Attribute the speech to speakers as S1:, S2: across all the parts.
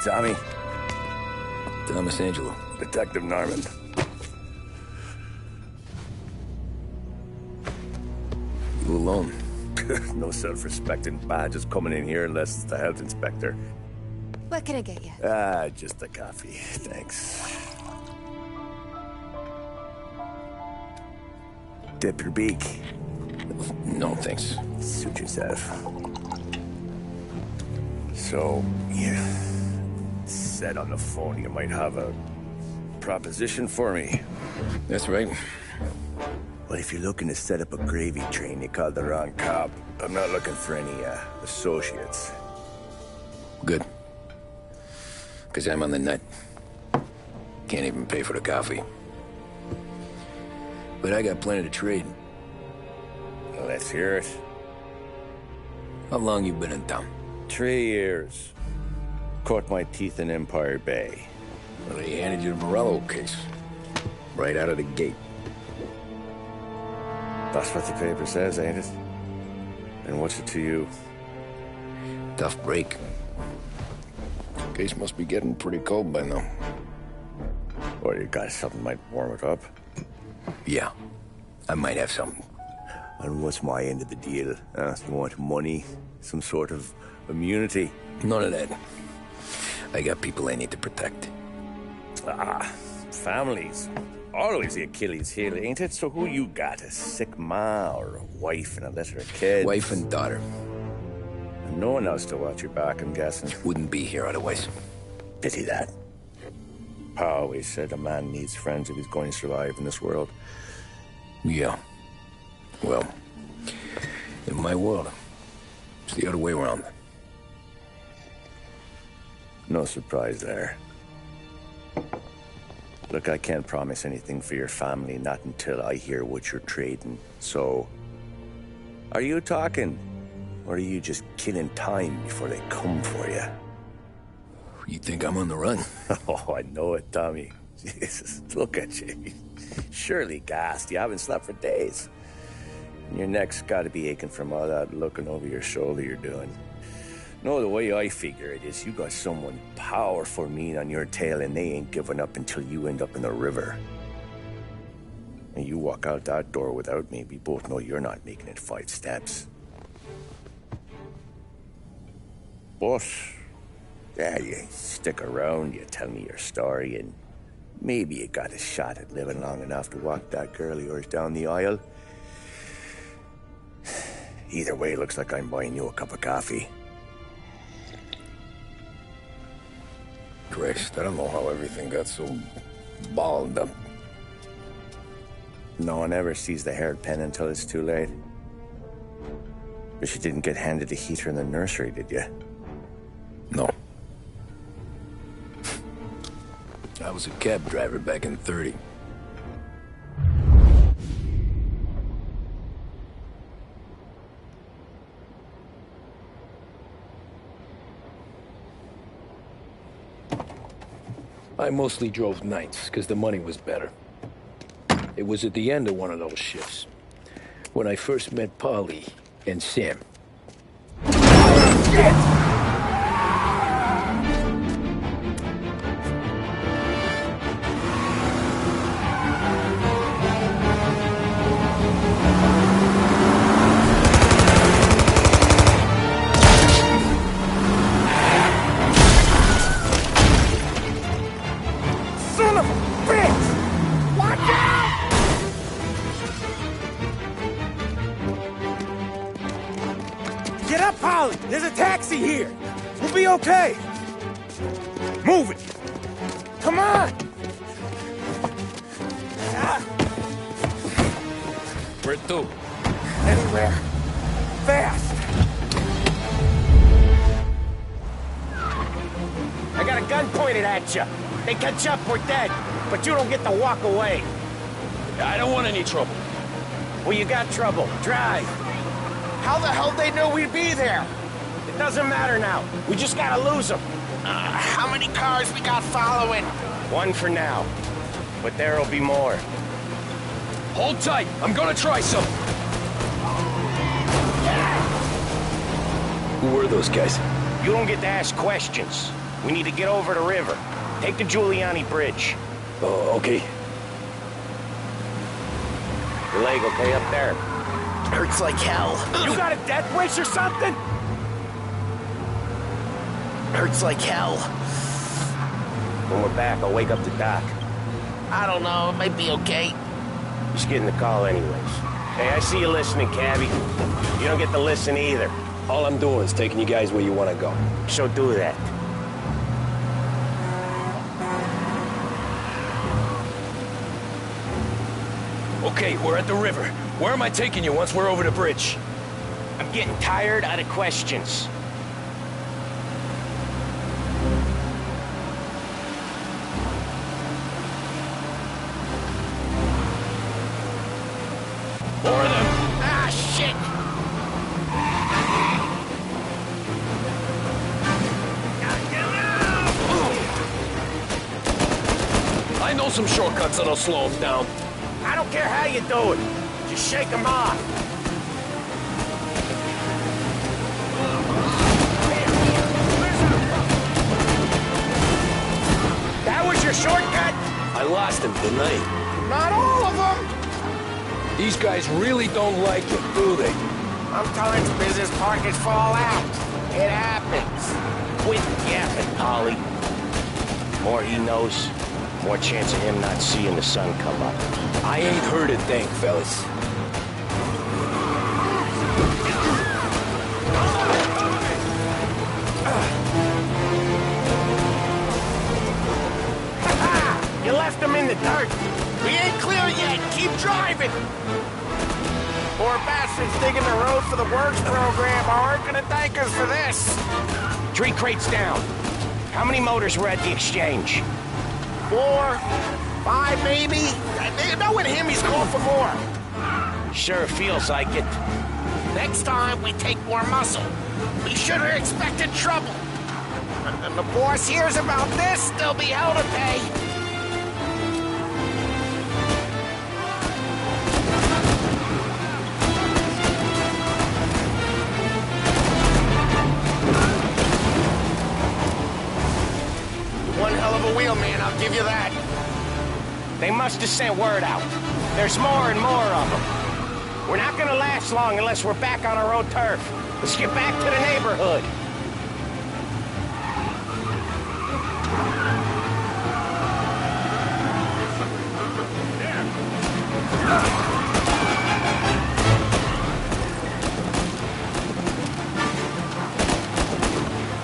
S1: Tommy.
S2: Thomas Angelo.
S1: Detective Norman.
S2: You alone?
S1: No self-respecting badges coming in here unless it's the health inspector.
S3: What can I get you?
S1: Just a coffee. Thanks. Dip your beak.
S2: No, thanks.
S1: Suit yourself. So, you said on the phone you might have a proposition for me.
S2: That's right.
S1: Well, if you're looking to set up a gravy train, you called the wrong cop. I'm not looking for any, associates.
S2: Good. Because I'm on the nut. Can't even pay for the coffee. But I got plenty to trade.
S1: Well, let's hear it.
S2: How long you been in town?
S1: 3 years. Caught my teeth in Empire Bay.
S2: Well, they handed you the Morello case. Right out of the gate.
S1: That's what the paper says, ain't it? And what's it to you?
S2: Tough break. Case must be getting pretty cold by now.
S1: Or you got something might warm it up?
S2: Yeah, I might have something.
S1: And what's my end of the deal? You want money? Some sort of immunity?
S2: None of that. I got people I need to protect.
S1: Families. Always the Achilles heel, ain't it? So who you got? A sick ma or a wife and a litter of kids?
S2: Wife and daughter.
S1: And no one else to watch your back, I'm guessing.
S2: Wouldn't be here otherwise.
S1: Pity that. Pa always said a man needs friends if he's going to survive in this world.
S2: Yeah. Well, in my world, it's the other way around.
S1: No surprise there. Look, I can't promise anything for your family, not until I hear what you're trading. So, are you talking? Or are you just killing time before they come for you?
S2: You think I'm on the run?
S1: Oh, I know it, Tommy. Jesus, look at you. Surely gassed. You haven't slept for days. And your neck's got to be aching from all that looking over your shoulder you're doing. No, the way I figure it is you got someone powerful mean on your tail and they ain't giving up until you end up in the river. And you walk out that door without me, we both know you're not making it 5 steps. But, yeah, you stick around, you tell me your story, and maybe you got a shot at living long enough to walk that girl of yours down the aisle. Either way, it looks like I'm buying you a cup of coffee.
S2: Christ, I don't know how everything got so balled up.
S1: No one ever sees the haired pen until it's too late. But you didn't get handed a heater in the nursery, did you?
S2: No. I was a cab driver back in '30. I mostly drove nights, because the money was better. It was at the end of one of those shifts, when I first met Polly and Sam. Shit!
S4: There's a taxi here. We'll be okay. Move it. Come on.
S2: Where to?
S4: Anywhere. Fast.
S5: I got a gun pointed at you. They catch up, we're dead. But you don't get to walk away.
S2: I don't want any trouble.
S5: Well, you got trouble. Drive.
S4: How the hell they know we'd be there?
S5: It doesn't matter now. We just gotta lose them.
S4: How many cars we got following?
S5: 1 for now. But there'll be more.
S2: Hold tight. I'm gonna try something. Who were those guys?
S5: You don't get to ask questions. We need to get over the river. Take the Giuliani Bridge.
S2: Oh, okay.
S5: Your leg okay up there?
S1: Hurts like hell.
S5: You got a death wish or something?
S1: Hurts like hell.
S5: When we're back, I'll wake up the doc.
S1: I don't know, it might be okay.
S5: Just getting the call anyways. Hey, I see you listening, Cabby. You don't get to listen either.
S2: All I'm doing is taking you guys where you want to go.
S5: So do that.
S2: Okay, we're at the river. Where am I taking you once we're over the bridge?
S5: I'm getting tired out of questions.
S2: More of them.
S5: Ah, shit!
S2: I know some shortcuts that'll slow them down.
S5: I don't care how you do it. Just shake them off. That was your shortcut?
S2: I lost him, didn't I?
S5: Not all of them.
S2: These guys really don't like it, do they?
S5: Sometimes business partners fall out. It happens. Quit yapping, Polly. More he knows, more chance of him not seeing the sun come up.
S2: I ain't heard a thing, fellas.
S5: You left him in the dirt. We ain't clear yet. Keep driving. Poor bastards digging the road for the works program aren't gonna thank us for this. 3 crates down. How many motors were at the exchange? 4, 5 maybe? Knowing him, he's called for more. Sure feels like it. Next time, we take more muscle. We should have expected trouble. And the boss hears about this, there'll be hell to pay. One hell of a wheelman, I'll give you that. They must have sent word out. There's more and more of them. We're not gonna last long unless we're back on our own turf. Let's get back to the neighborhood.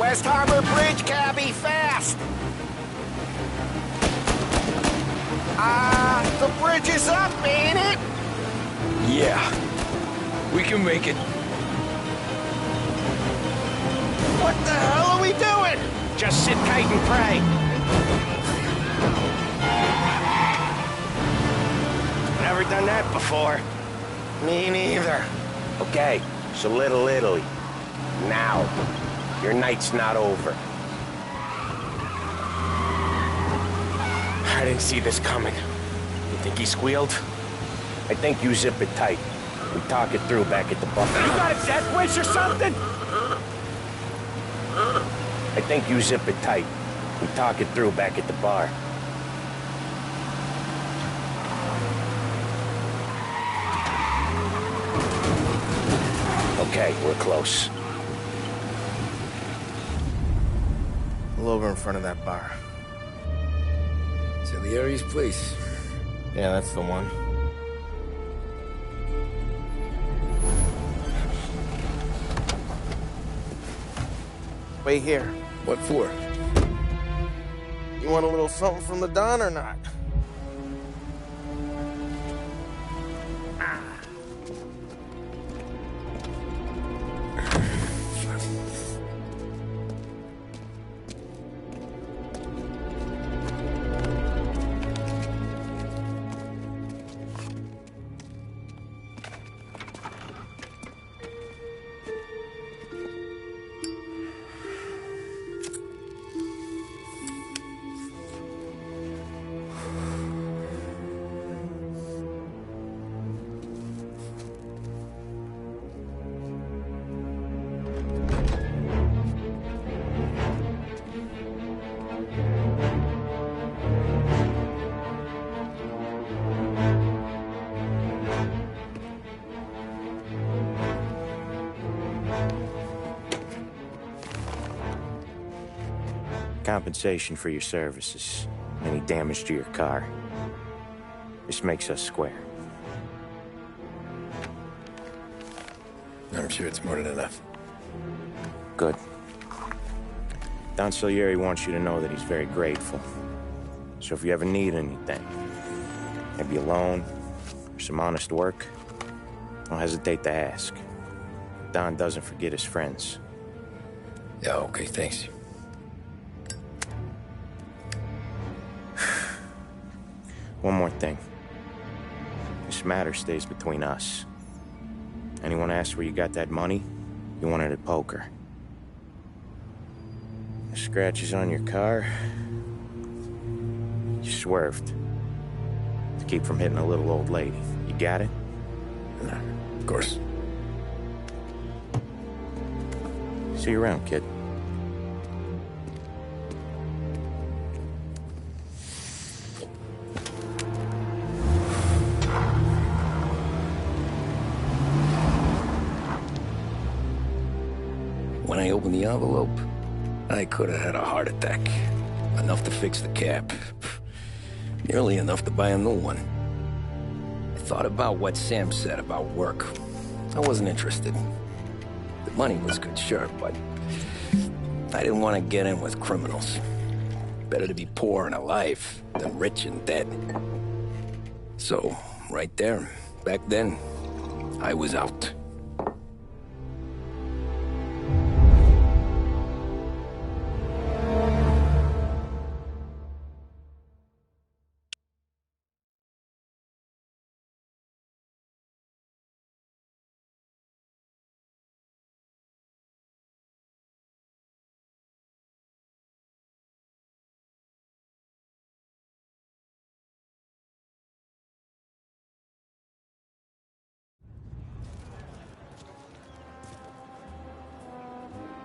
S5: West Harbor Bridge, cabby, fast! The bridge is up, ain't it?
S2: Yeah. We can make it.
S5: What the hell are we doing? Just sit tight and pray. Never done that before. Me neither. Okay, so Little Italy. Now, your night's not over. I didn't see this coming. You think he squealed? I think you zip it tight. We talk it through back at the bar. You got a death wish or something? I think you zip it tight. We talk it through back at the bar. Okay, we're close.
S4: Pull over in front of that bar.
S2: Salieri's place.
S4: Yeah, that's the one. Wait here.
S2: What for?
S4: You want a little something from the Don or not?
S6: compensation for your services, any damage to your car. This makes us square.
S2: I'm sure it's more than enough.
S6: Good. Don Salieri wants you to know that he's very grateful. So if you ever need anything, maybe a loan or some honest work, don't hesitate to ask. Don doesn't forget his friends.
S2: Yeah, okay, thanks.
S6: One more thing. This matter stays between us. Anyone asks where you got that money, you won it at poker. The scratches on your car, you swerved to keep from hitting a little old lady. You got it?
S2: Nah, of course.
S6: See you around, kid.
S2: When I opened the envelope, I could have had a heart attack. Enough to fix the cap. Nearly enough to buy a new one. I thought about what Sam said about work. I wasn't interested. The money was good, sure, but I didn't want to get in with criminals. Better to be poor and alive than rich and dead. So, right there, back then, I was out.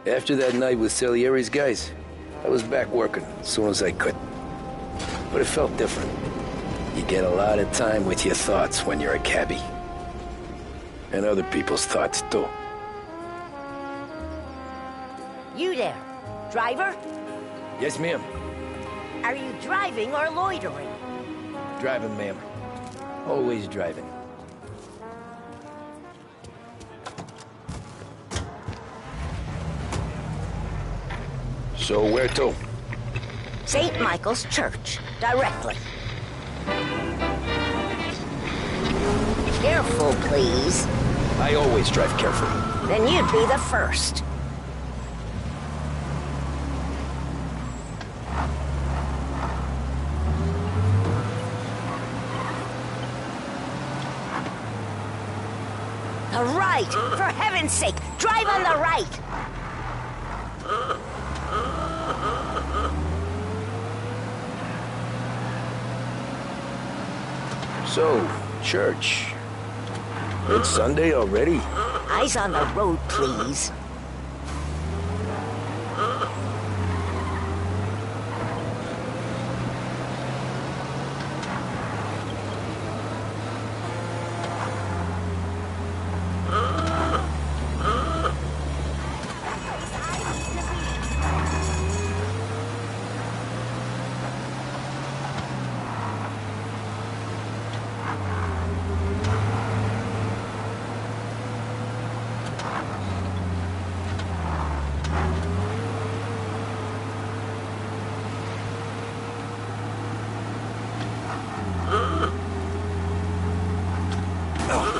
S2: After that night with Salieri's guys, I was back working as soon as I could. But it felt different. You get a lot of time with your thoughts when you're a cabbie. And other people's thoughts, too.
S7: You there, driver?
S2: Yes, ma'am.
S7: Are you driving or loitering?
S2: Driving, ma'am. Always driving. So where to?
S7: St. Michael's Church, directly. Careful, please.
S2: I always drive carefully.
S7: Then you'd be the first. The right! For heaven's sake, drive on the right!
S2: So, church. It's Sunday already?
S7: Eyes on the road, please.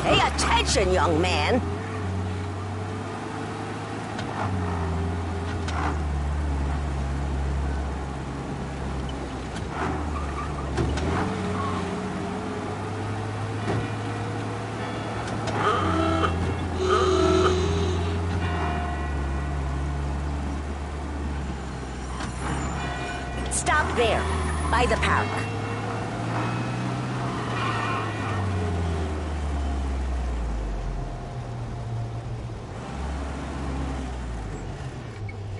S7: Pay attention, young man. Stop there, by the park.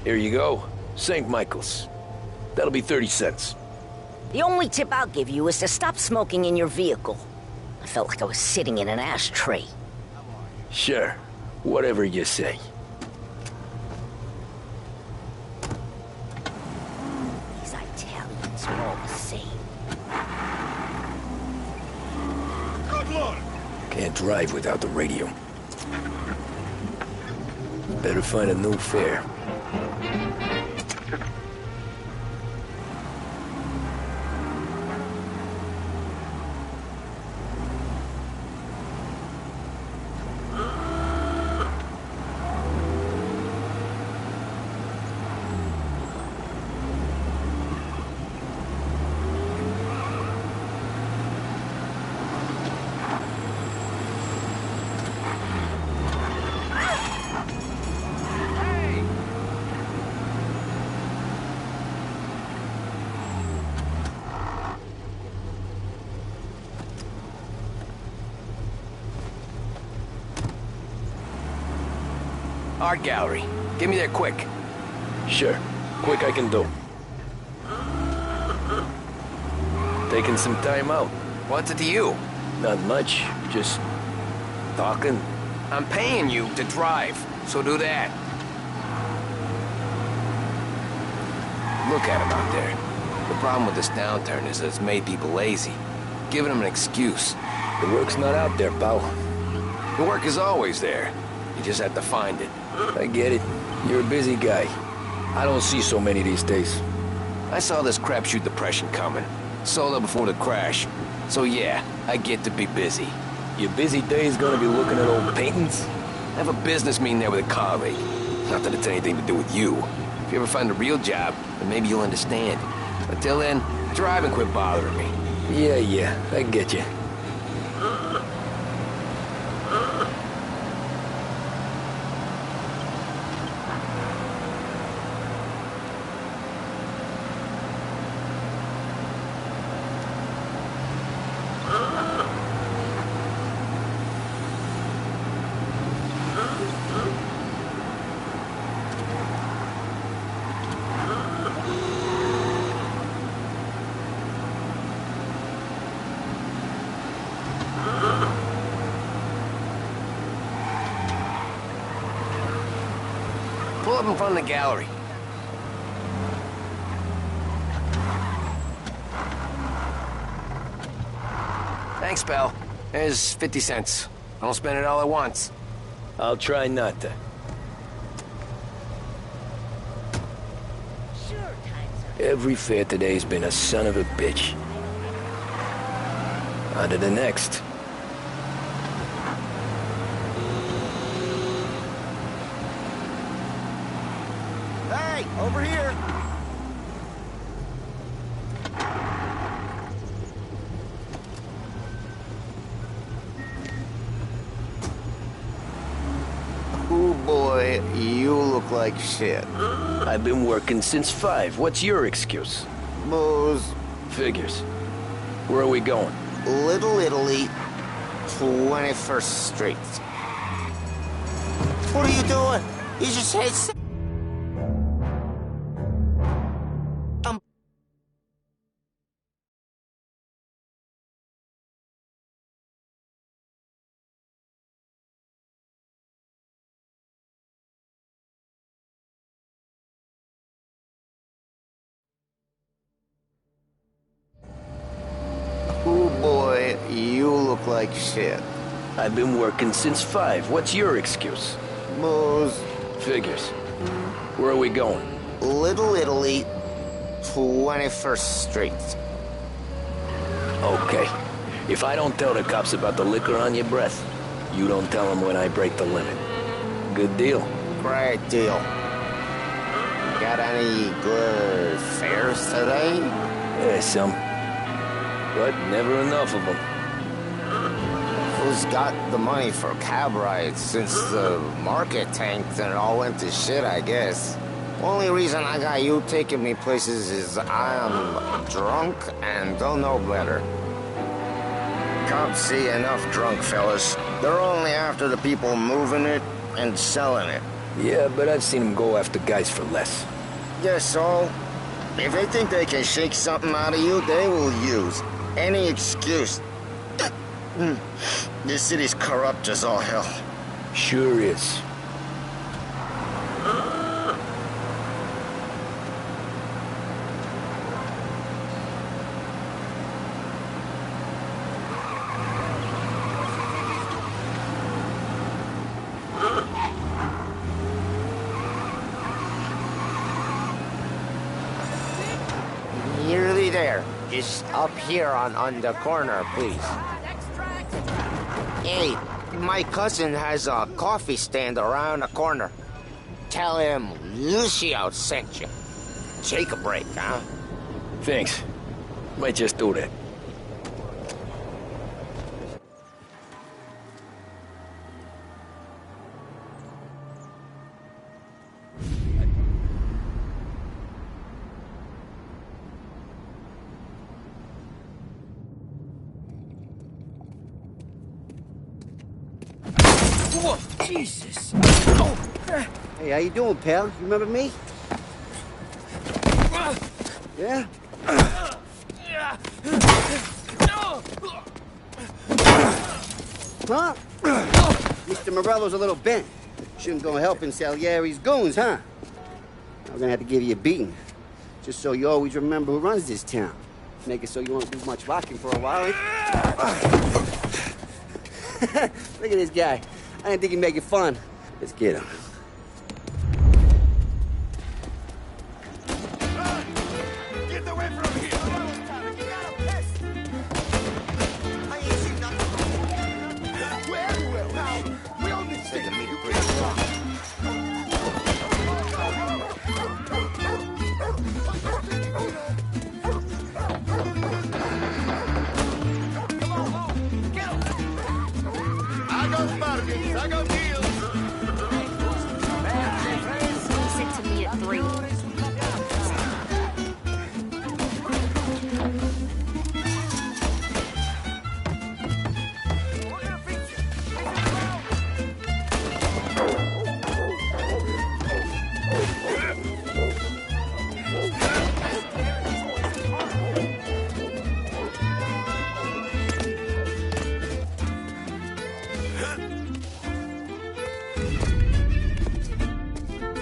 S2: Here you go. St. Michael's. That'll be 30 cents.
S7: The only tip I'll give you is to stop smoking in your vehicle. I felt like I was sitting in an ashtray.
S2: Sure. Whatever you say.
S7: see.
S4: Good luck!
S2: Can't drive without the radio. Better find a new fare.
S8: Art gallery. Get me there quick.
S2: Sure. Quick I can do. Taking some time out.
S8: What's it to you?
S2: Not much. Just talking.
S8: I'm paying you to drive, so do that. Look at him out there. The problem with this downturn is that it's made people lazy. Giving them an excuse.
S2: The work's not out there, pal.
S8: The work is always there. You just have to find it.
S2: I get it. You're a busy guy. I don't see so many these days.
S8: I saw this crapshoot depression coming. Sold out before the crash. So yeah, I get to be busy.
S2: Your busy day's gonna be looking at old paintings?
S8: I have a business meeting there with a colleague. Not that it's anything to do with you. If you ever find a real job, then maybe you'll understand. Until then, drive and quit bothering me.
S2: Yeah, I get you.
S8: Pull up in front of the gallery. Thanks, pal. There's 50 cents. I don't spend it all at once.
S2: I'll try not to. Every fare today's been a son of a bitch. On to the next.
S4: Hey, over here!
S5: Ooh, boy, you look like shit.
S2: I've been working since 5. What's your excuse?
S5: Booze,
S2: Figures. Where are we going?
S5: Little Italy, 21st Street. What are you doing? You just hate... Ooh, boy, you look like shit.
S2: I've been working since 5. What's your excuse?
S5: Booze,
S2: Figures. Where are we going?
S5: Little Italy, 21st Street.
S2: Okay. If I don't tell the cops about the liquor on your breath, you don't tell them when I break the limit. Good deal.
S5: Great deal. Got any good fares today?
S2: Yeah, some. But never enough of them.
S5: Who's got the money for cab rides since the market tanked and it all went to shit, I guess? Only reason I got you taking me places is I'm drunk and don't know better. Cops see enough drunk fellas. They're only after the people moving it and selling it.
S2: Yeah, but I've seen them go after guys for less.
S5: Yes, so if they think they can shake something out of you, they will use any excuse. This city's corrupt as all hell.
S2: Sure is.
S5: there. Just up here on the corner, please. Hey, my cousin has a coffee stand around the corner. Tell him Lucio sent you. Take a break, huh?
S2: Thanks. Might just do that.
S9: Whoa, Jesus.
S10: Hey, how you doing, pal? You remember me? Yeah? Huh? Mr. Morello's a little bent. Shouldn't go helping Salieri's goons, huh? I'm gonna have to give you a beating. Just so you always remember who runs this town. Make it so you won't do much rocking for a while, eh? Look at this guy. I didn't think he'd make it fun. Let's get him.
S4: Get away from here! You got a pest! I ain't seen nothing. We're everywhere now. We own this thing. You can't stop. I got bargains. I got deals.
S7: Sit to me at 3.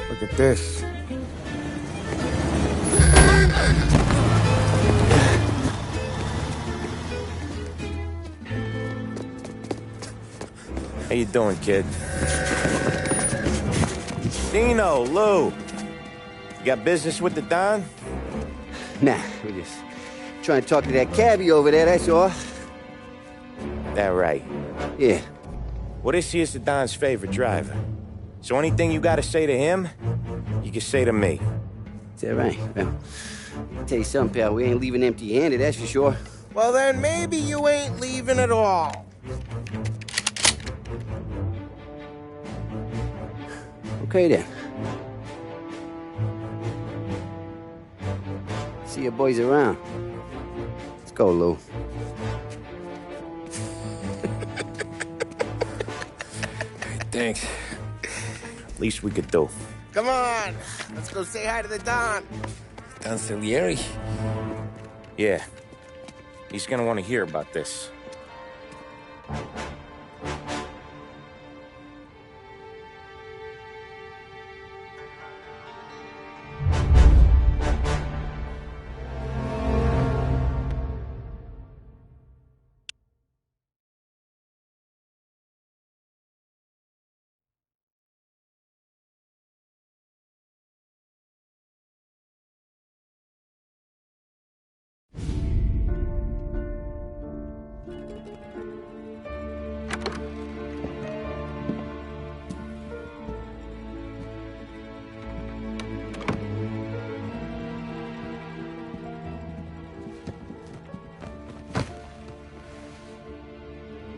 S4: Look at this.
S6: How you doing, kid? Dino, Lou. You got business with the Don?
S10: Nah, we're just trying to talk to that cabbie over there, that's all.
S6: That right.
S10: Yeah.
S6: Well, this here's the Don's favorite driver. So anything you gotta say to him, you can say to me.
S10: Is that right? Well, I'll tell you something, pal. We ain't leaving empty-handed, that's for sure.
S5: Well, then maybe you ain't leaving at all.
S10: Okay, then. See your boys around. Let's go, Lou.
S2: Thanks.
S6: Least we could do.
S5: Come on, let's go say hi to the Don.
S2: Don Salieri?
S6: Yeah. He's gonna want to hear about this.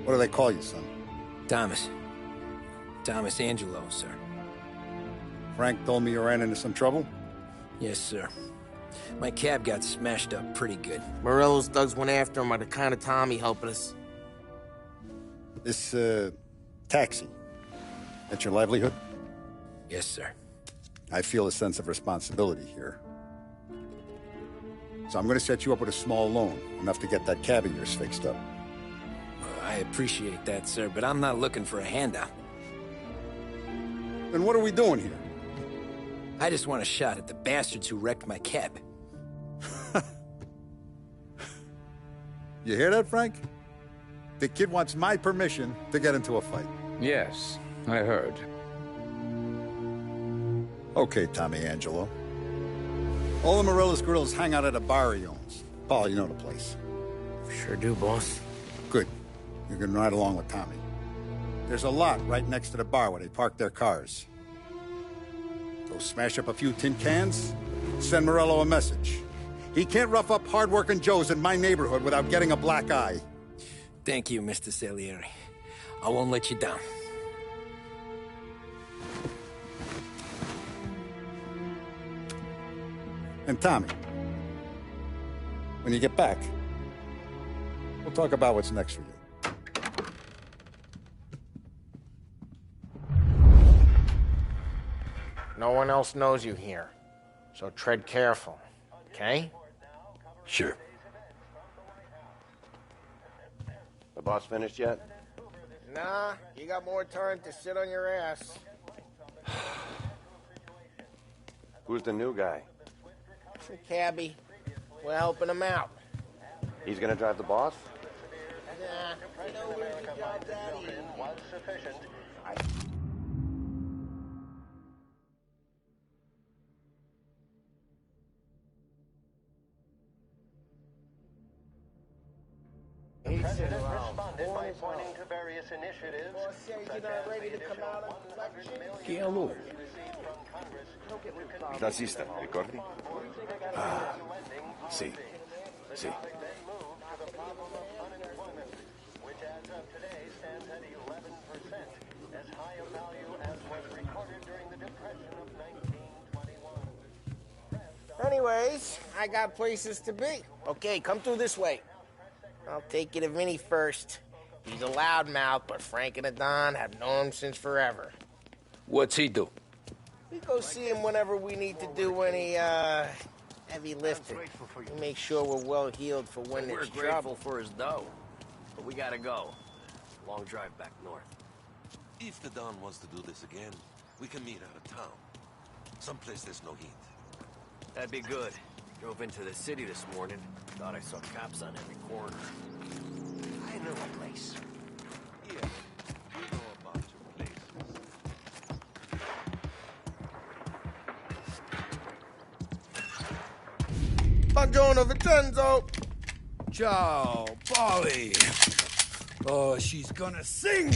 S11: What do they call you, son?
S2: Thomas. Thomas Angelo, sir.
S11: Frank told me you ran into some trouble?
S2: Yes, sir. My cab got smashed up pretty good.
S5: Morello's thugs went after him by the kind of Tommy helping us.
S11: This, taxi. That's your livelihood?
S2: Yes, sir.
S11: I feel a sense of responsibility here. So I'm gonna set you up with a small loan, enough to get that cab of yours fixed up.
S2: I appreciate that, sir, but I'm not looking for a handout.
S11: Then what are we doing here?
S2: I just want a shot at the bastards who wrecked my cab.
S11: You hear that, Frank? The kid wants my permission to get into a fight.
S12: Yes, I heard.
S11: Okay, Tommy Angelo. All the Morello's girls hang out at a bar he owns. Paul, you know the place.
S5: Sure do, boss.
S11: Good. You can ride along with Tommy. There's a lot right next to the bar where they park their cars. Go smash up a few tin cans, send Morello a message. He can't rough up hard-working Joes in my neighborhood without getting a black eye.
S2: Thank you, Mr. Salieri. I won't let you down.
S11: And Tommy, when you get back, we'll talk about what's next for you.
S5: No one else knows you here, so tread careful, okay?
S2: Sure.
S1: The boss finished yet?
S5: Nah, you got more time to sit on your ass.
S1: Who's the new guy?
S5: It's a cabbie. We're helping him out.
S1: He's gonna drive the boss?
S5: Nah, I know where the job's at.
S4: Was sufficient. The president responded by pointing to various initiatives, such as the initial $100 million
S2: Chi è lui?
S1: Nazista, ricordi? Ah, sì, sì.
S4: which as of today stands at 11%, as high a value as was recorded during the Depression of 1921.
S5: Anyways, I got places to be. Okay, come through this way. I'll take you to Vinny first. He's a loudmouth, but Frank and the Don have known him since forever.
S2: What's he do?
S5: We go see him whenever we need to do any, heavy lifting. We make sure we're well healed for when
S2: We're
S5: there's
S2: grateful
S5: trouble.
S2: for his dough, but we gotta go. Long drive back north.
S13: If the Don wants to do this again, we can meet out of town. Someplace there's no heat.
S2: That'd be good. Drove into the city this morning. Thought I saw cops on every corner.
S5: I know a place.
S13: Yeah, we know about your places.
S5: Buongiorno, Vincenzo!
S9: Ciao, Polly. Oh, she's gonna sing.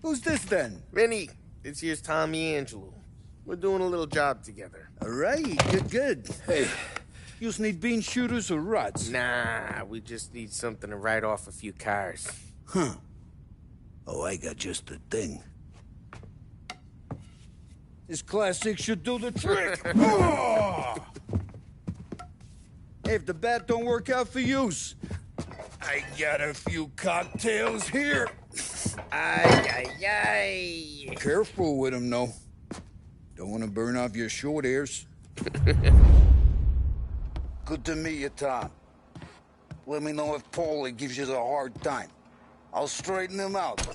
S9: Who's this then?
S5: Vinny, this here's Tommy Angelo. We're doing a little job together.
S9: All right, good. Hey, you need bean shooters or rods?
S5: Nah, we just need something to write off a few cars.
S9: Huh. Oh, I got just the thing. This classic should do the trick. Oh! If the bat don't work out for use, I got a few cocktails here.
S5: Ay, ay, ay.
S9: Careful with them, though. Don't want to burn off your short hairs. Good to meet you, Tom. Let me know if Paulie gives you a hard time. I'll straighten him out.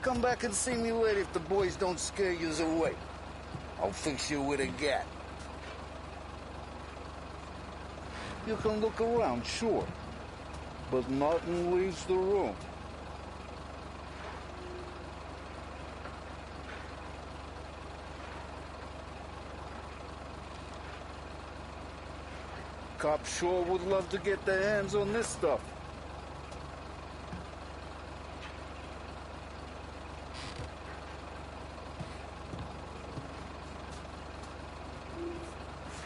S9: Come back and see me later if the boys don't scare you away. I'll fix you with a gat. You can look around, sure. But nothing leaves the room. Cops sure would love to get their hands on this stuff.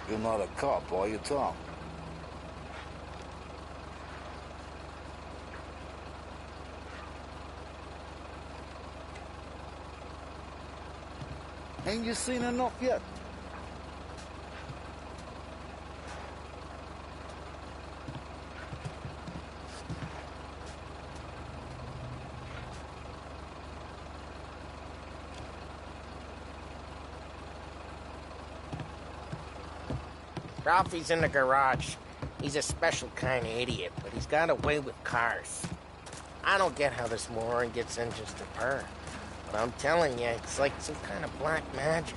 S9: You're not a cop, are you, Tom? Ain't you seen enough yet?
S5: Ralphie's in the garage. He's a special kind of idiot, but he's got a way with cars. I don't get how this moron gets engines to purr. But I'm telling you, it's like some kind of black magic.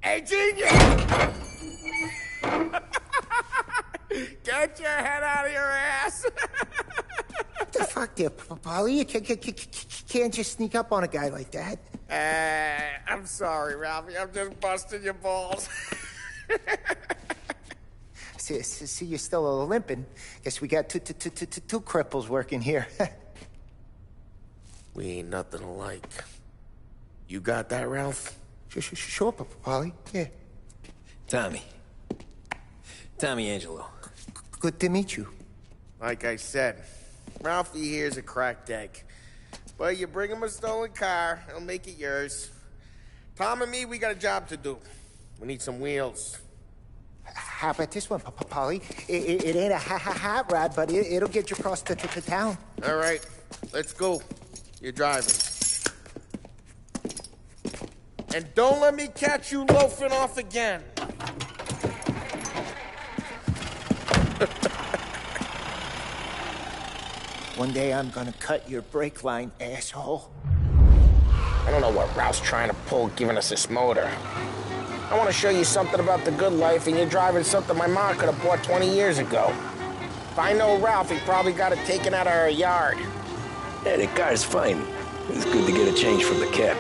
S5: Hey, genius! Get Get your head out of your ass!
S14: What the fuck there, Paulie? You can't just sneak up on a guy like that.
S5: I'm sorry, Ralphie. I'm just busting your balls.
S14: See, you're still limping. Guess we got two cripples working here.
S5: We ain't nothing alike. You got that, Ralph?
S14: Sure, Paulie. Yeah.
S2: Tommy Angelo.
S14: Good to meet you.
S5: Like I said, Ralphie here's a cracked egg. But you bring him a stolen car, he'll make it yours. Tom and me, we got a job to do. We need some wheels.
S14: How about this one, Paulie? It ain't a hot rod, but it'll get you across to town.
S5: All right, let's go. You're driving. And don't let me catch you loafing off again.
S14: One day I'm gonna cut your brake line, asshole.
S5: I don't know what Ralph's trying to pull giving us this motor. I want to show you something about the good life, and you're driving something my mom could have bought 20 years ago. If I know Ralph, he probably got it taken out of our yard.
S2: Yeah, the car's fine. It's good to get a change from the cab.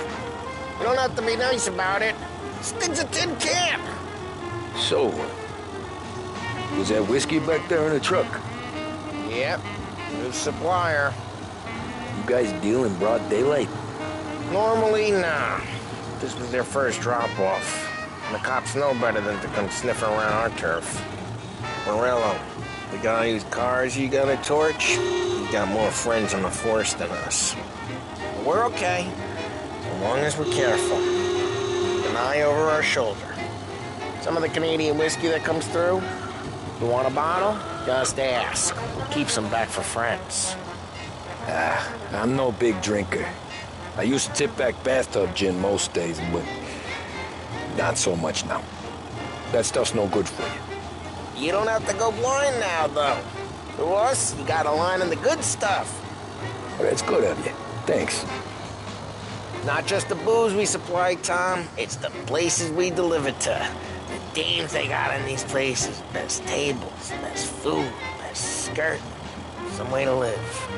S5: You don't have to be nice about it. Stig's a tin can.
S2: So, was that whiskey back there in the truck?
S5: Yep, new supplier.
S2: You guys deal in broad daylight?
S5: Normally, nah. This was their first drop-off. And the cops know better than to come sniffing around our turf. Morello, the guy whose cars you got a torch, he got more friends on the force than us. But we're okay, as long as we're careful. Keep an eye over our shoulder. Some of the Canadian whiskey that comes through, you want a bottle? Just ask. We'll keep some back for friends.
S2: I'm no big drinker. I used to tip back bathtub gin most days, but not so much now. That stuff's no good for you.
S5: You don't have to go blind now, though. To us, you got a line in the good stuff.
S2: Well, that's good of you. Thanks.
S5: Not just the booze we supply, Tom. It's the places we deliver to. The dames they got in these places. Best tables, best food, best skirt. Some way to live.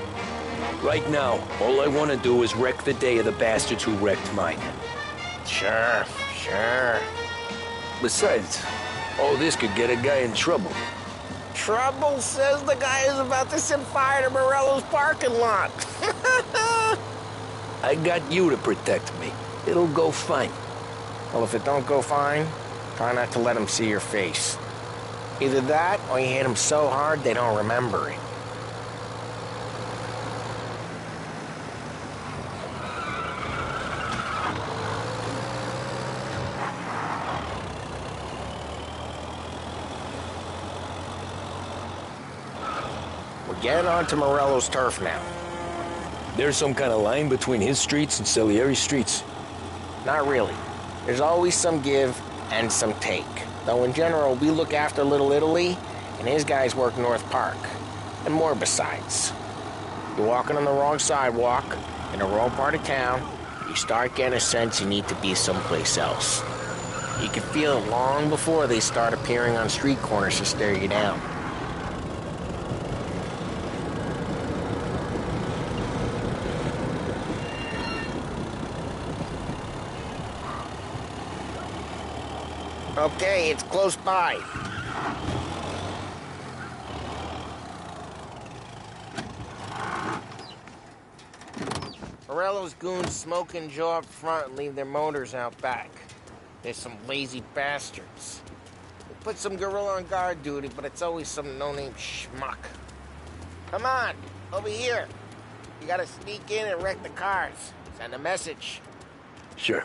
S2: Right now, all I want to do is wreck the day of the bastards who wrecked mine.
S5: Sure.
S2: Besides, all this could get a guy in trouble.
S5: Trouble, says the guy who's about to set fire to Morello's parking lot.
S2: I got you to protect me. It'll go fine.
S5: Well, if it don't go fine, try not to let them see your face. Either that, or you hit them so hard they don't remember it. We're getting onto Morello's turf now.
S2: There's some kind of line between his streets and Salieri's streets?
S5: Not really. There's always some give and some take. Though in general, we look after Little Italy, and his guys work North Park. And more besides. You're walking on the wrong sidewalk, in the wrong part of town, you start getting a sense you need to be someplace else. You can feel it long before they start appearing on street corners to stare you down. Okay, it's close by. Morello's goons smoke and jaw up front and leave their motors out back. They're some lazy bastards. They put some gorilla on guard duty, but it's always some no-name schmuck. Come on, over here. You gotta sneak in and wreck the cars. Send a message.
S2: Sure.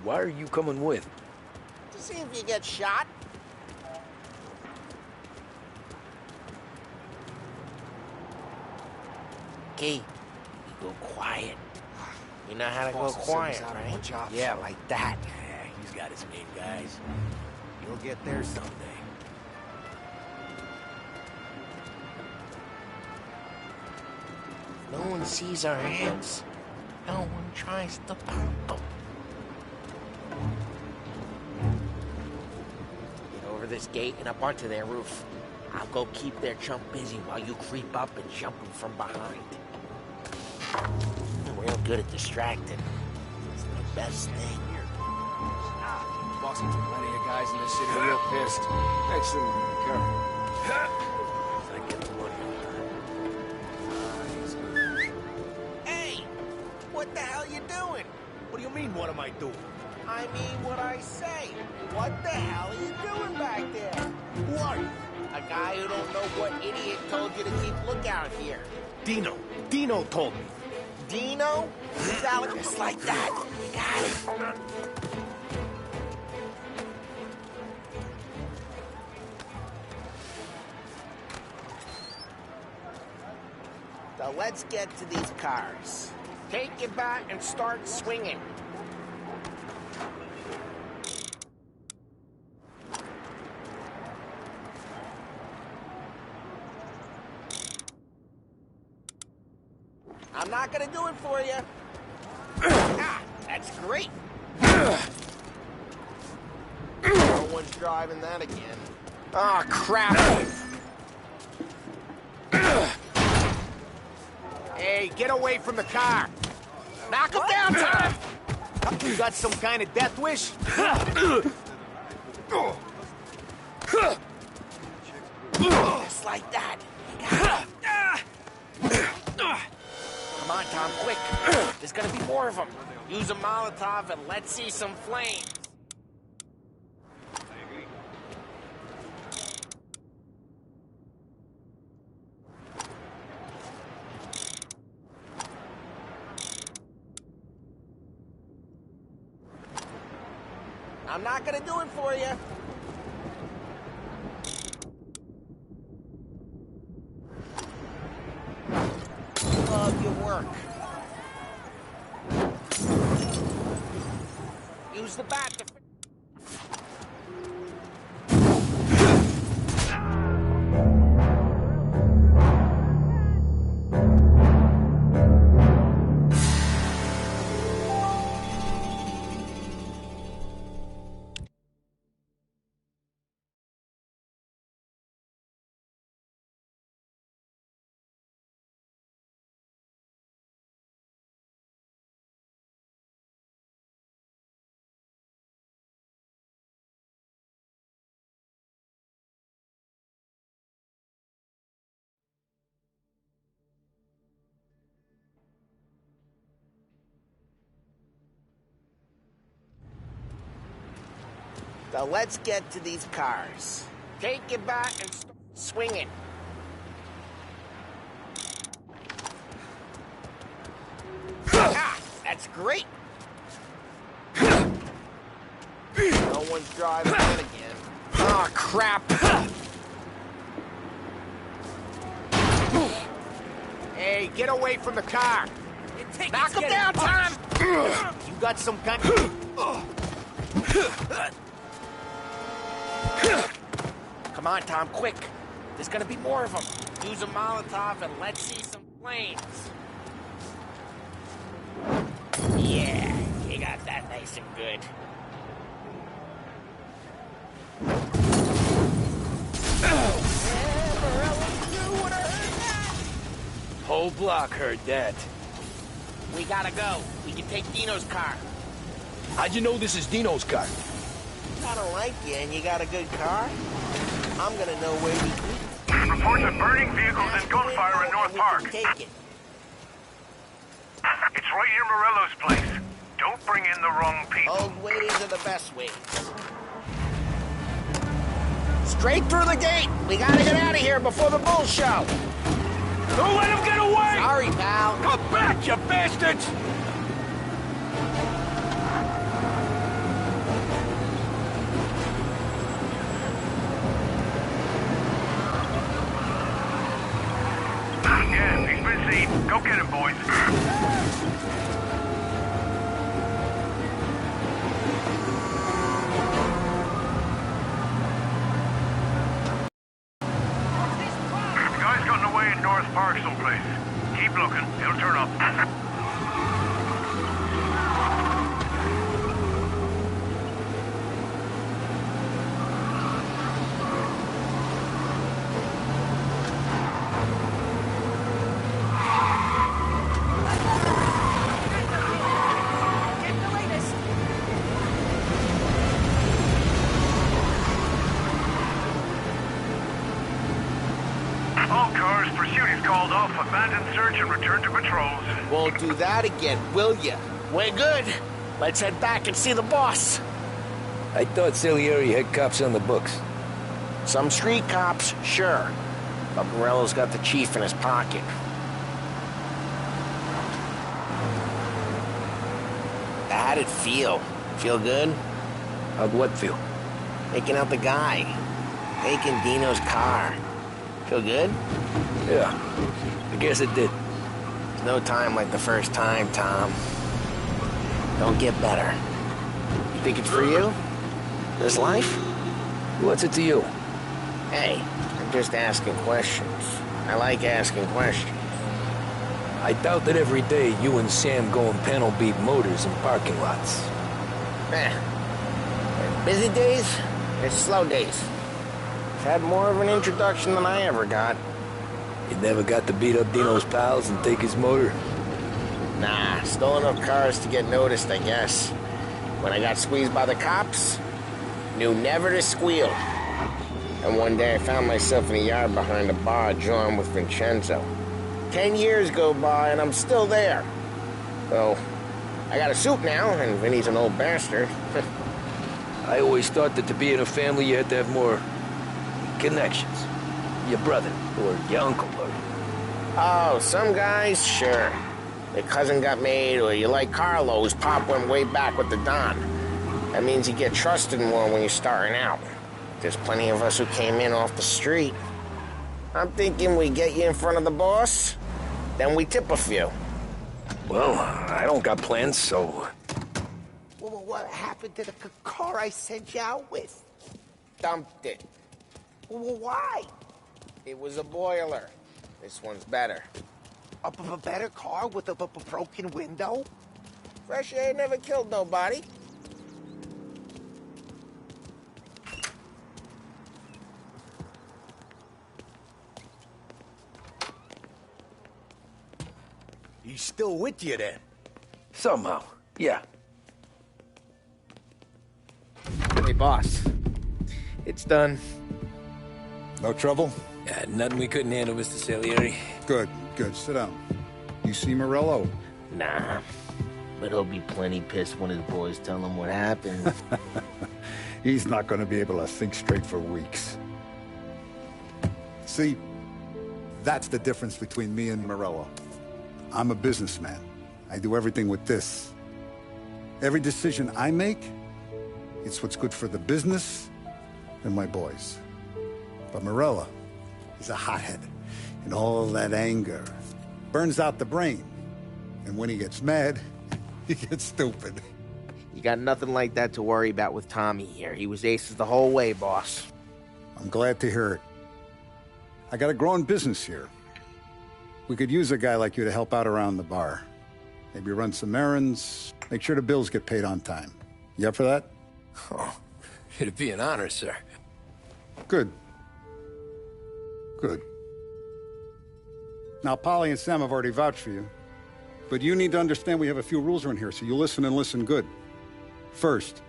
S2: Why are you coming with?
S5: To see if you get shot. Key, you go quiet. You know how to go quiet, right?
S14: Yeah, like that.
S1: Yeah, he's got his main guys. You'll get there someday.
S5: No one sees our hands. No one tries to pump them. Get over this gate and up onto their roof. I'll go keep their chump busy while you creep up and jump him from behind. I'm real good at distracting. It's my best thing.
S15: Bossing plenty of guys in this city real pissed. Excellent. Careful.
S5: Hey! What the hell you doing?
S15: What do you mean, what am I doing?
S5: I mean what I say. What the hell are you doing back there?
S15: What?
S5: A guy who don't know what idiot told you to keep lookout here.
S15: Dino. Dino told me.
S5: Dino? Just like that. Got it. Now let's get to these cars. Take it back and start swinging. I'm not gonna do it for you. Ah, that's great. No one's driving that again. Oh, crap. Hey, get away from the car. Knock him down, Tom.
S15: You got some kind of death wish?
S5: Just like that. Come on, Tom, quick. There's gonna be more of them. Use a Molotov and let's see some flames. I'm not gonna do it for you. Love your work. Use the bat to... Now let's get to these cars. Take it back and start swinging. Ah, that's great. No one's driving that again. Oh, crap. Hey, get away from the car. Knock him down, Tom.
S15: You got some kind of...
S5: Come on, Tom, quick. There's gonna be more of them. Use a Molotov and let's see some flames. Yeah, you got that nice and good.
S15: Whole block heard that.
S5: We gotta go. We can take Dino's car.
S15: How'd you know this is Dino's car?
S5: I don't like you and you got a good car. I'm gonna know where we meet.
S16: Reports of burning vehicles and gunfire in North Park.
S5: Take it.
S16: It's right near Morello's place. Don't bring in the wrong people.
S5: Old ways are the best ways. Straight through the gate. We gotta get out of here before the bull show.
S15: Don't let him get away!
S5: Sorry, pal.
S15: Come back, you bastards!
S16: Yeah, he's been seen. Go get him, boys. The guy's gotten away in North Park someplace. Keep looking. He'll turn up. all cars, pursuit is called off, abandon search and return to patrols.
S5: Won't do that again, will ya? We're good. Let's head back and see the boss.
S2: I thought Salieri had cops on the books.
S5: Some street cops, sure. But Morello's got the chief in his pocket. How'd it feel? Feel good?
S2: How'd what feel?
S5: Taking out the guy. Taking Dino's car. Feel good?
S2: Yeah, I guess it did.
S5: There's no time like the first time, Tom. Don't get better. You think it's for you? This life?
S2: What's it to you?
S5: Hey, I'm just asking questions. I like asking questions.
S2: I doubt that every day you and Sam go and panel beat motors in parking lots.
S5: Busy days, it's slow days. I've had more of an introduction than I ever got.
S2: You never got to beat up Dino's pals and take his motor?
S5: Nah, stole enough cars to get noticed, I guess. When I got squeezed by the cops, knew never to squeal. And one day I found myself in a yard behind a bar drawn with Vincenzo. 10 years go by and I'm still there. So, I got a suit now, and Vinny's an old bastard.
S2: I always thought that to be in a family you had to have more connections. Your brother, or your uncle, or...
S5: Oh, some guys, sure. Their cousin got made, or you like Carlos, Pop went way back with the Don. That means you get trusted more when you're starting out. There's plenty of us who came in off the street. I'm thinking we get you in front of the boss, then we tip a few.
S2: Well, I don't got plans, so...
S14: Well, what happened to the car I sent you out with?
S5: Dumped it.
S14: Well, why?
S5: It was a boiler. This one's better.
S14: A better car with a broken window?
S5: Fresh air never killed nobody.
S15: He's still with you then?
S2: Somehow, yeah.
S5: Hey, boss. It's done.
S11: No trouble?
S2: Yeah, nothing we couldn't handle, Mr. Salieri.
S11: Good, good. Sit down. You see Morello?
S5: Nah. But he'll be plenty pissed when his boys tell him what happened.
S11: He's not going to be able to think straight for weeks. See, that's the difference between me and Morello. I'm a businessman. I do everything with this. Every decision I make, it's what's good for the business and my boys. But Morello is a hothead, and all that anger burns out the brain. And when he gets mad, he gets stupid.
S5: You got nothing like that to worry about with Tommy here. He was aces the whole way, boss.
S11: I'm glad to hear it. I got a growing business here. We could use a guy like you to help out around the bar. Maybe run some errands, make sure the bills get paid on time. You up for that?
S2: Oh, it'd be an honor, sir.
S11: Good. Good. Now, Polly and Sam have already vouched for you. But you need to understand we have a few rules around here, so you listen and listen good. First,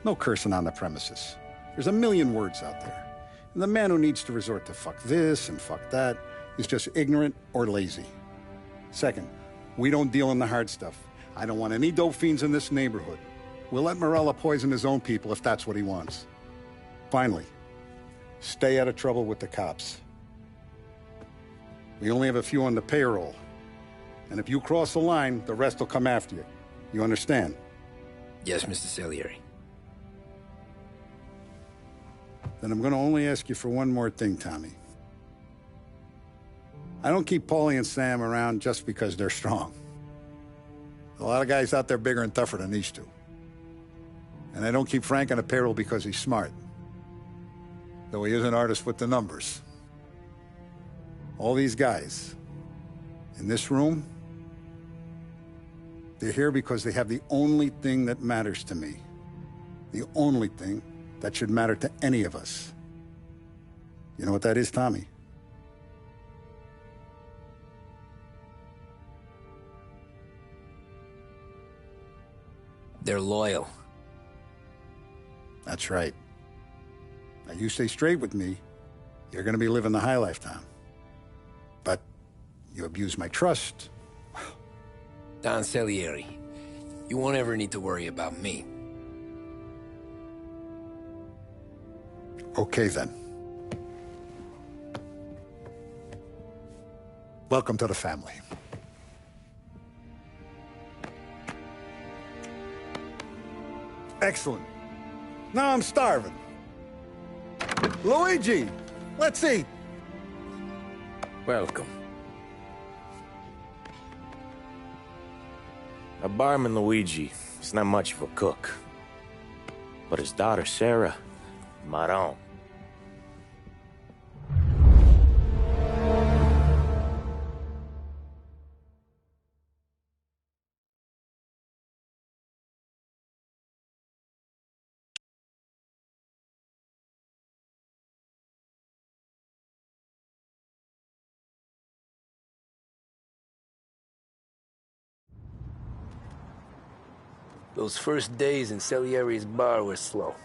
S11: no cursing on the premises. There's a million words out there. And the man who needs to resort to fuck this and fuck that is just ignorant or lazy. Second, we don't deal in the hard stuff. I don't want any dope fiends in this neighborhood. We'll let Morello poison his own people if that's what he wants. Finally, stay out of trouble with the cops. We only have a few on the payroll. And if you cross the line, the rest will come after you. You understand?
S2: Yes, Mr. Salieri.
S11: Then I'm going to only ask you for one more thing, Tommy. I don't keep Paulie and Sam around just because they're strong. A lot of guys out there bigger and tougher than these two. And I don't keep Frank on the payroll because he's smart. Though he is an artist with the numbers. All these guys in this room, they're here because they have the only thing that matters to me. The only thing that should matter to any of us. You know what that is, Tommy?
S2: They're loyal.
S11: That's right. Now, you stay straight with me, you're gonna be living the high life, Tom. You abuse my trust.
S2: Don Salieri, you won't ever need to worry about me.
S11: Okay, then. Welcome to the family. Excellent. Now I'm starving. Luigi, let's eat.
S6: Welcome. A barman Luigi is not much of a cook. But his daughter Sarah, Maron.
S2: Those first days in Salieri's bar were slow.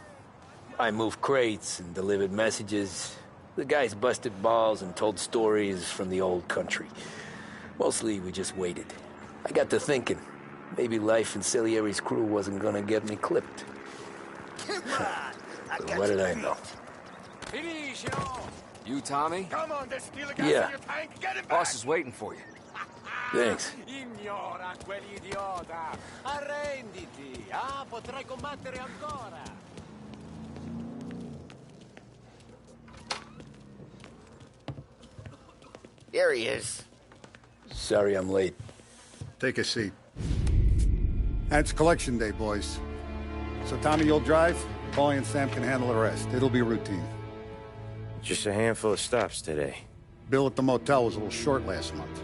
S2: I moved crates and delivered messages. The guys busted balls and told stories from the old country. Mostly, we just waited. I got to thinking, maybe life in Salieri's crew wasn't gonna get me clipped. But what did I know?
S15: You, Tommy?
S5: Come on, there's still a gas
S2: Yeah.
S5: in your tank. Get him back.
S15: Boss is waiting for you.
S2: Thanks.
S5: Ignora quell'idiota. Arrenditi. Ah, potrai combattere ancora.
S10: There he is.
S2: Sorry I'm late.
S11: Take a seat. And it's collection day, boys. So Tommy, you'll drive. Paulie and Sam can handle the rest. It'll be routine.
S6: Just a handful of stops today.
S11: Bill at the motel was a little short last month.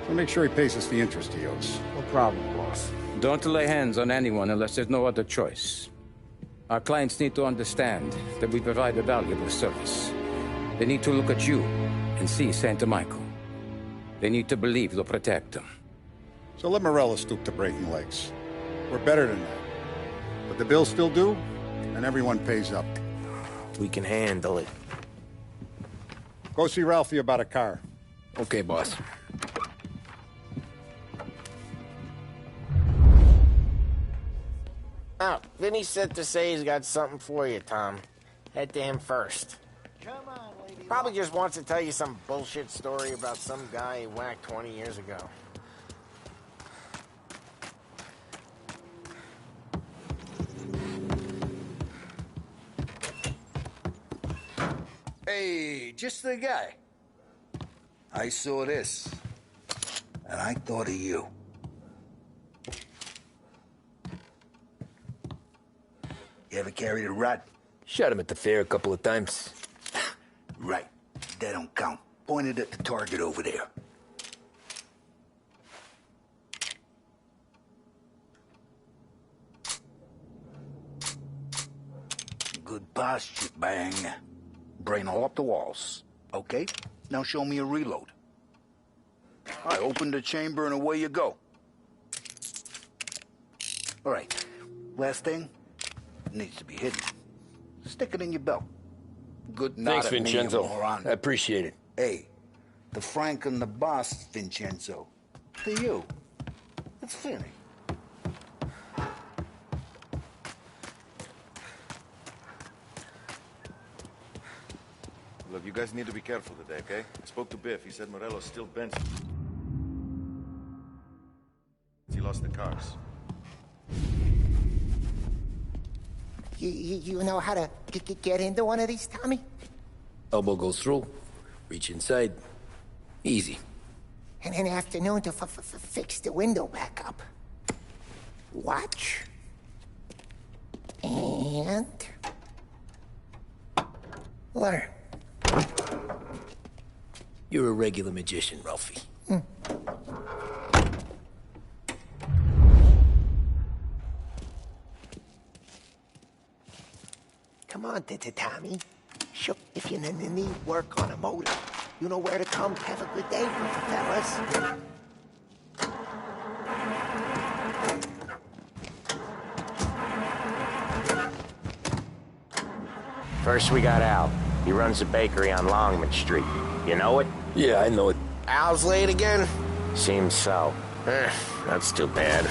S11: So make sure he pays us the interest he owes.
S12: No problem, boss. Don't lay hands on anyone unless there's no other choice. Our clients need to understand that we provide a valuable service. They need to look at you and see Santa Michael. They need to believe you'll protect them.
S11: So let Morella stoop to breaking legs. We're better than that. But the bill's still due, and everyone pays up.
S6: We can handle it.
S11: Go see Ralphie about a car.
S2: Okay, boss.
S5: Oh, Vinny sent to say he's got something for you, Tom. Head to him first. Probably just wants to tell you some bullshit story about some guy he whacked 20 years ago.
S9: Hey, just the guy. I saw this, and I thought of you. You ever carried a rat?
S2: Shot him at the fair a couple of times.
S9: Right. That don't count. Pointed at the target over there. Good posture, bang. Brain all up the walls. Okay, now show me a reload. I open the chamber and away you go. All right, last thing. Needs to be hidden. Stick it in your belt. Good nod
S2: Thanks,
S9: at me, you
S2: Vincenzo.
S9: moron.
S2: I appreciate it.
S9: Hey, the Frank and the boss, Vincenzo. To you. It's Vinny.
S17: Look, you guys need to be careful today, okay? I spoke to Biff. He said Morello's still bent. He lost the cars.
S14: You know how to get into one of these, Tommy?
S2: Elbow goes through. Reach inside. Easy.
S14: And an afternoon to fix the window back up. Watch. And... learn.
S2: You're a regular magician, Ralphie.
S14: Come on, Tommy. Sure, if you need work on a motor, you know where to come. Have a good day, fellas.
S6: First we got Al. He runs a bakery on Longman Street. You know it?
S2: Yeah, I know it.
S5: Al's late again?
S6: Seems so.
S5: That's too bad.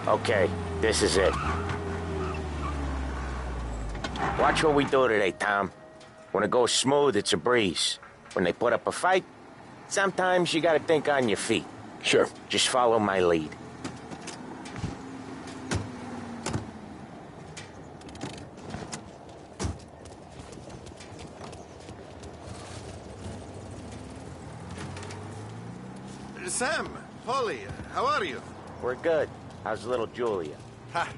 S6: Okay, this is it. Watch what we do today, Tom. When it goes smooth, it's a breeze. When they put up a fight, sometimes you gotta think on your feet.
S8: Sure.
S6: Just follow my lead.
S17: Sam, Polly, how are you?
S6: We're good. How's little Julia?
S17: Ha!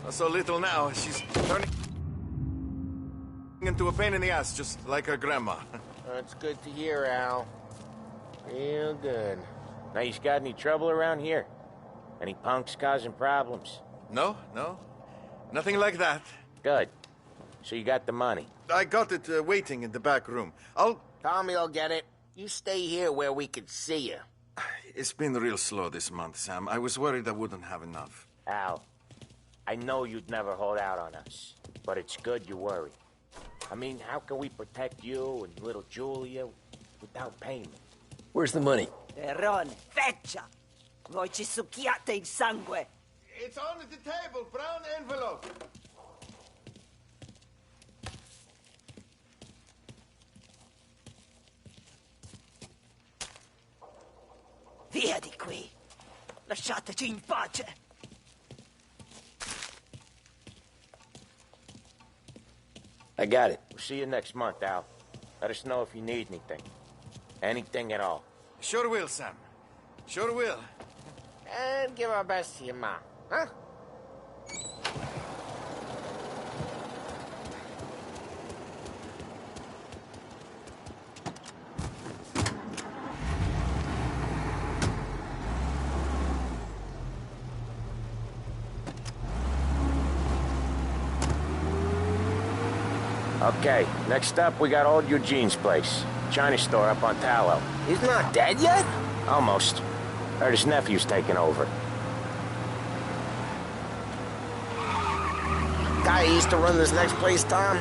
S17: Not so little now. She's turning into a pain in the ass, just like her grandma.
S5: That's good to hear, Al. Real good.
S6: Now, you got any trouble around here? Any punks causing problems?
S17: No. Nothing like that.
S6: Good. So you got the money?
S17: I got it waiting in the back room.
S5: Tommy will get it. You stay here where we can see you.
S17: It's been real slow this month, Sam. I was worried I wouldn't have enough.
S6: Al, I know you'd never hold out on us, but it's good you worry. I mean, how can we protect you and little Julia without payment?
S8: Where's the money?
S18: Terron, feccia! Voi ci succhiate il sangue!
S17: It's on the table, brown envelope.
S18: Via di qui! Lasciateci in pace!
S6: I got it. We'll see you next month, Al. Let us know if you need anything. Anything at all.
S17: Sure will, Sam. Sure will.
S5: And give our best to your mom, huh?
S6: Okay, next up, we got old Eugene's place. China store up on Tallow.
S5: He's not dead yet?
S6: Almost. Heard his nephew's taking over.
S5: Guy who used to run this next place, Tom?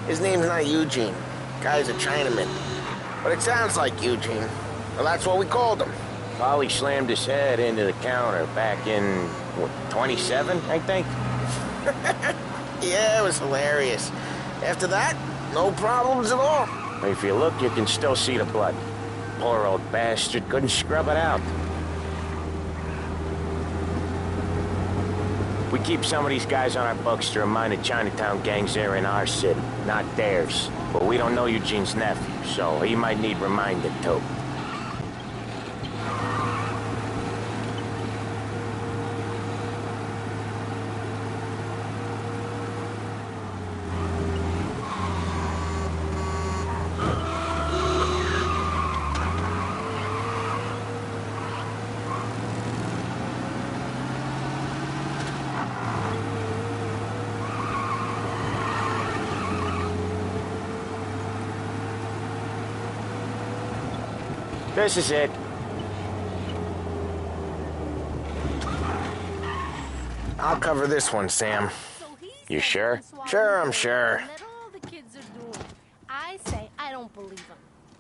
S5: His name's not Eugene. Guy's a Chinaman. But it sounds like Eugene. Well, that's what we called him.
S6: Polly slammed his head into the counter back in, what, 27, I think?
S5: Yeah, it was hilarious. After that, no problems at all.
S6: If you look, you can still see the blood. Poor old bastard couldn't scrub it out. We keep some of these guys on our books to remind the Chinatown gangs they're in our city, not theirs. But we don't know Eugene's nephew, so he might need reminded too. This is it.
S5: I'll cover this one, Sam.
S6: You sure?
S5: Sure, I'm sure.
S19: I say I don't believe him.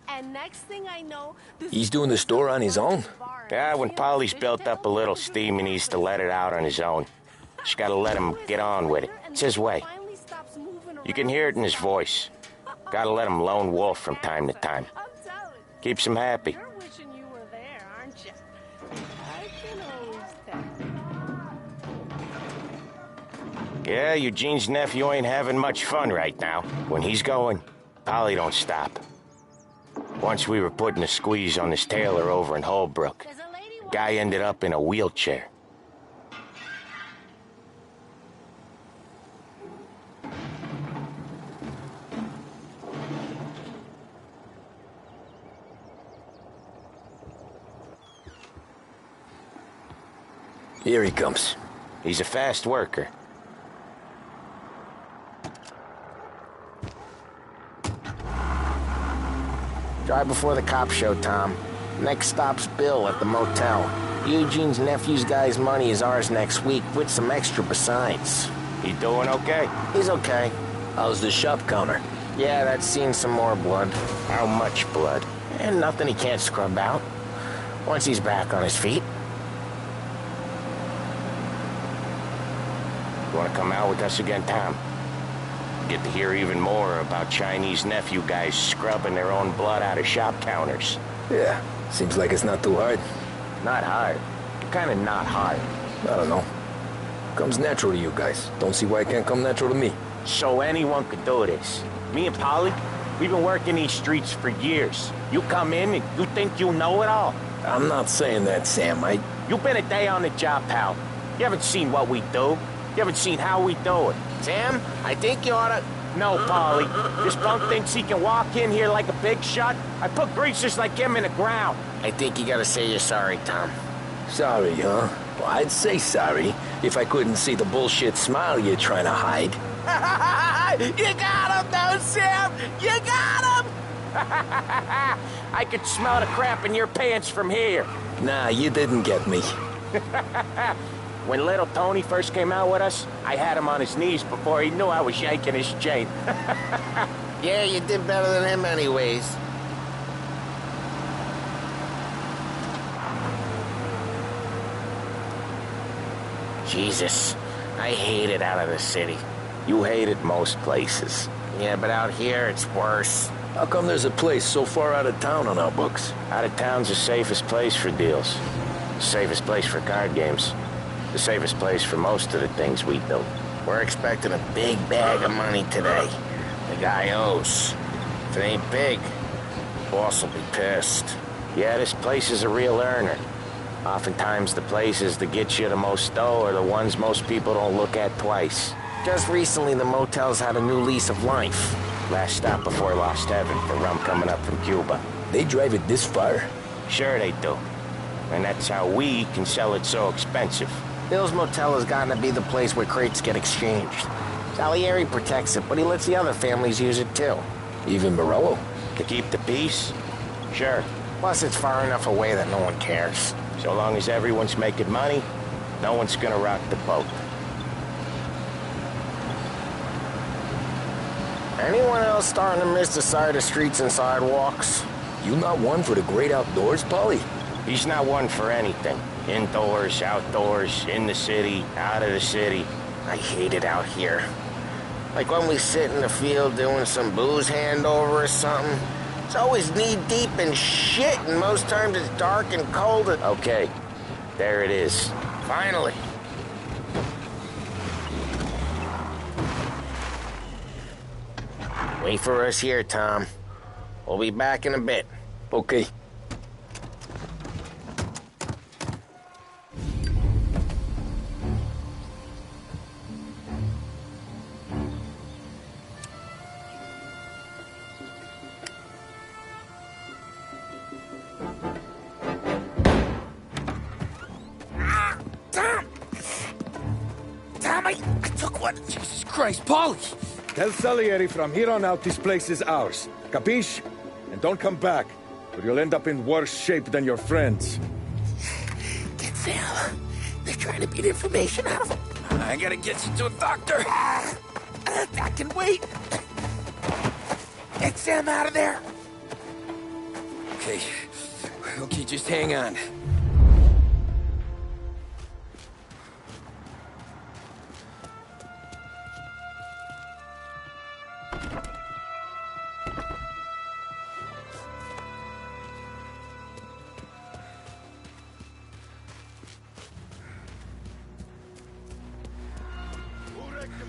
S19: And next thing I know,
S8: He's doing the store on his own?
S6: Yeah, when Polly's built up a little steam, he needs to let it out on his own. Just gotta let him get on with it. It's his way. You can hear it in his voice. Gotta let him lone wolf from time to time. Keeps him happy.
S19: You're wishing you were there, aren't you? I can always tell.
S6: Yeah, Eugene's nephew ain't having much fun right now. When he's going, Polly don't stop. Once we were putting a squeeze on this tailor over in Holbrook. The guy ended up in a wheelchair.
S2: Here he comes.
S6: He's a fast worker.
S5: Drive before the cops show, Tom. Next stop's Bill at the motel. Eugene's nephew's guy's money is ours next week, with some extra besides.
S6: He doing okay?
S5: He's okay.
S2: How's the shop counter?
S5: Yeah, that's seen some more blood.
S6: How much blood?
S5: And nothing he can't scrub out. Once he's back on his feet.
S6: You want to come out with us again, Tom? Get to hear even more about Chinese nephew guys scrubbing their own blood out of shop counters.
S2: Yeah, seems like it's not too hard.
S5: Not hard. Kinda not hard.
S2: I don't know. Comes natural to you guys. Don't see why it can't come natural to me.
S6: So anyone could do this. Me and Polly, we've been working these streets for years. You come in and you think you know it all.
S2: I'm not saying that, Sam.
S6: You've been a day on the job, pal. You haven't seen what we do. You haven't seen how we do it.
S5: Sam, I think you oughta...
S6: No, Polly. This punk thinks he can walk in here like a big shot. I put greasers like him in the ground.
S5: I think you gotta say you're sorry, Tom.
S2: Sorry, huh? Well, I'd say sorry if I couldn't see the bullshit smile you're trying to hide.
S6: You got him, though, Sam! You got him! I could smell the crap in your pants from here.
S2: Nah, you didn't get me.
S6: When little Tony first came out with us, I had him on his knees before he knew I was yanking his chain.
S5: Yeah, you did better than him anyways. Jesus, I hate it out of the city.
S6: You hate it most places.
S5: Yeah, but out here it's worse.
S2: How come there's a place so far out of town on our books?
S6: Out of town's the safest place for deals. The safest place for card games. The safest place for most of the things we do.
S5: We're expecting a big bag of money today. The guy owes. If it ain't big, the boss will be pissed.
S6: Yeah, this place is a real earner. Oftentimes the places that get you the most dough are the ones most people don't look at twice.
S5: Just recently the motel's had a new lease of life.
S6: Last stop before Lost Heaven for rum coming up from Cuba.
S2: They drive it this far?
S6: Sure they do. And that's how we can sell it so expensive.
S5: Bill's motel has gotten to be the place where crates get exchanged. Salieri protects it, but he lets the other families use it too.
S2: Even Morello?
S6: To keep the peace? Sure.
S5: Plus it's far enough away that no one cares.
S6: So long as everyone's making money, no one's gonna rock the boat.
S5: Anyone else starting to miss the side of streets and sidewalks?
S2: You not one for the great outdoors, Polly?
S6: He's not one for anything. Indoors, outdoors, in the city, out of the city.
S5: I hate it out here. Like when we sit in the field doing some booze handover or something. It's always knee-deep in shit, and most times it's dark and cold.
S6: Okay, there it is.
S5: Finally. Wait for us here, Tom. We'll be back in a bit.
S2: Okay.
S5: I took one.
S2: Jesus Christ, Polly!
S20: Tell Salieri from here on out this place is ours. Capiche? And don't come back, or you'll end up in worse shape than your friends.
S14: Get Sam. They're trying to beat information out of him.
S2: I gotta get you to a doctor.
S14: I can wait. Get Sam out of there.
S2: Okay, just hang on.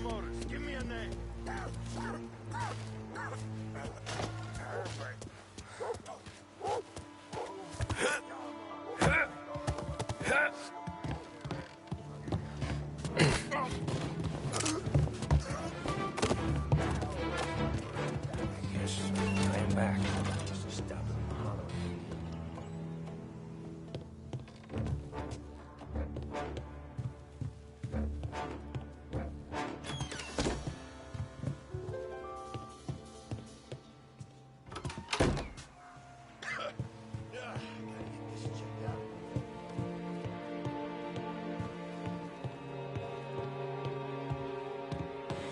S20: motors. Give me a name.
S2: Yes, I am back. Just stop and holler.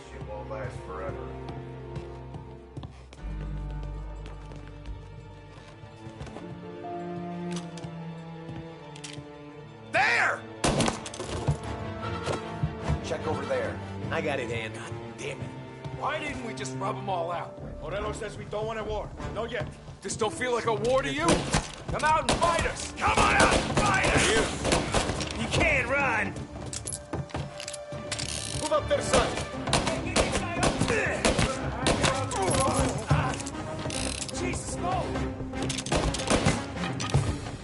S1: Shit won't last forever.
S5: There!
S15: Check over there. I got it handled. God damn it.
S20: Why didn't we just rub them all out? Morello says we don't want a war. No yet. This don't feel like a war to you? Come out and fight us!
S5: Come on out and fight us! You can't run!
S20: Move up there, son!
S5: Jesus, no!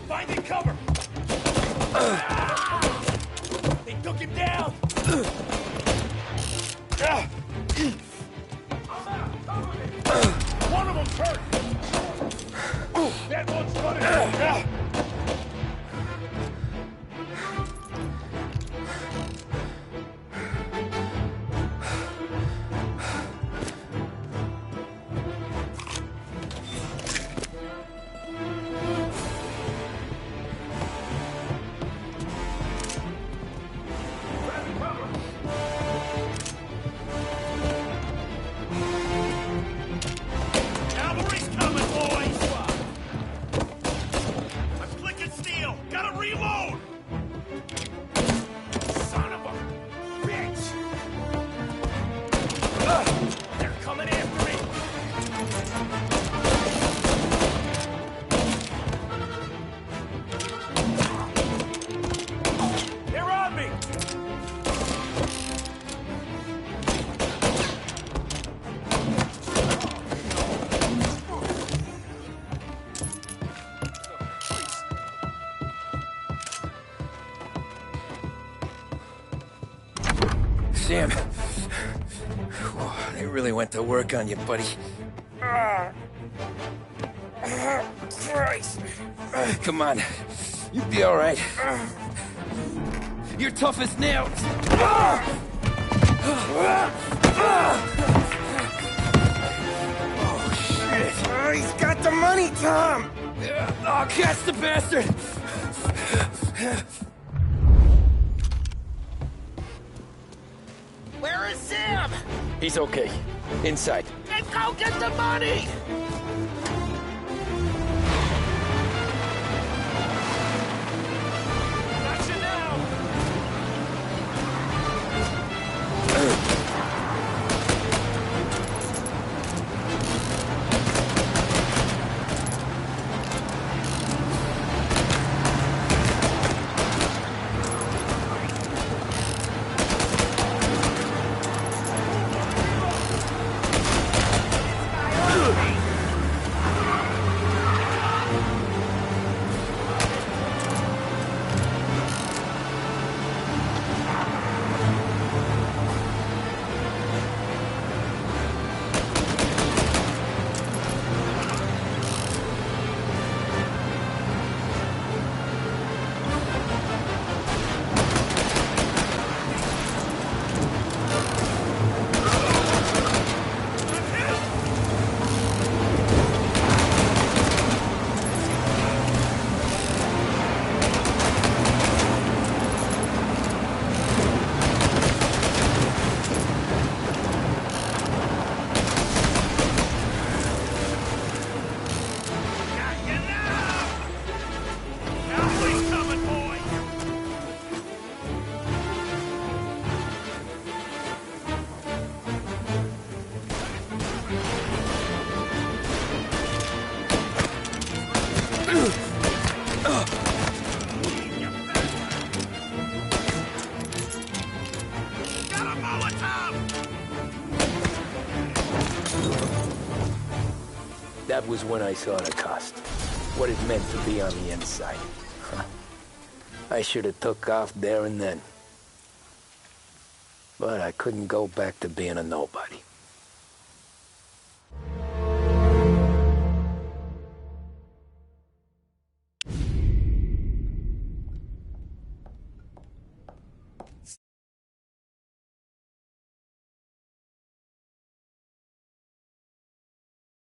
S5: Finding cover! They took him down! One of them's hurt! That one's running! Cavalry's coming, boys! I'm clicking steel! Gotta reload! Son of a bitch! They're coming after me! They're on me!
S2: Sam. They really went to work on you, buddy.
S5: Christ!
S2: Come on. You'll be all right. You're tough as nails. Oh, shit.
S5: Oh, he's got the money, Tom!
S2: Oh, catch the bastard!
S5: Where is Sam?
S2: He's okay. Inside.
S5: Then go get the money! Got you now!
S2: was when I saw the cost. What it meant to be on the inside. I should have took off there and then. But I couldn't go back to being a nobody.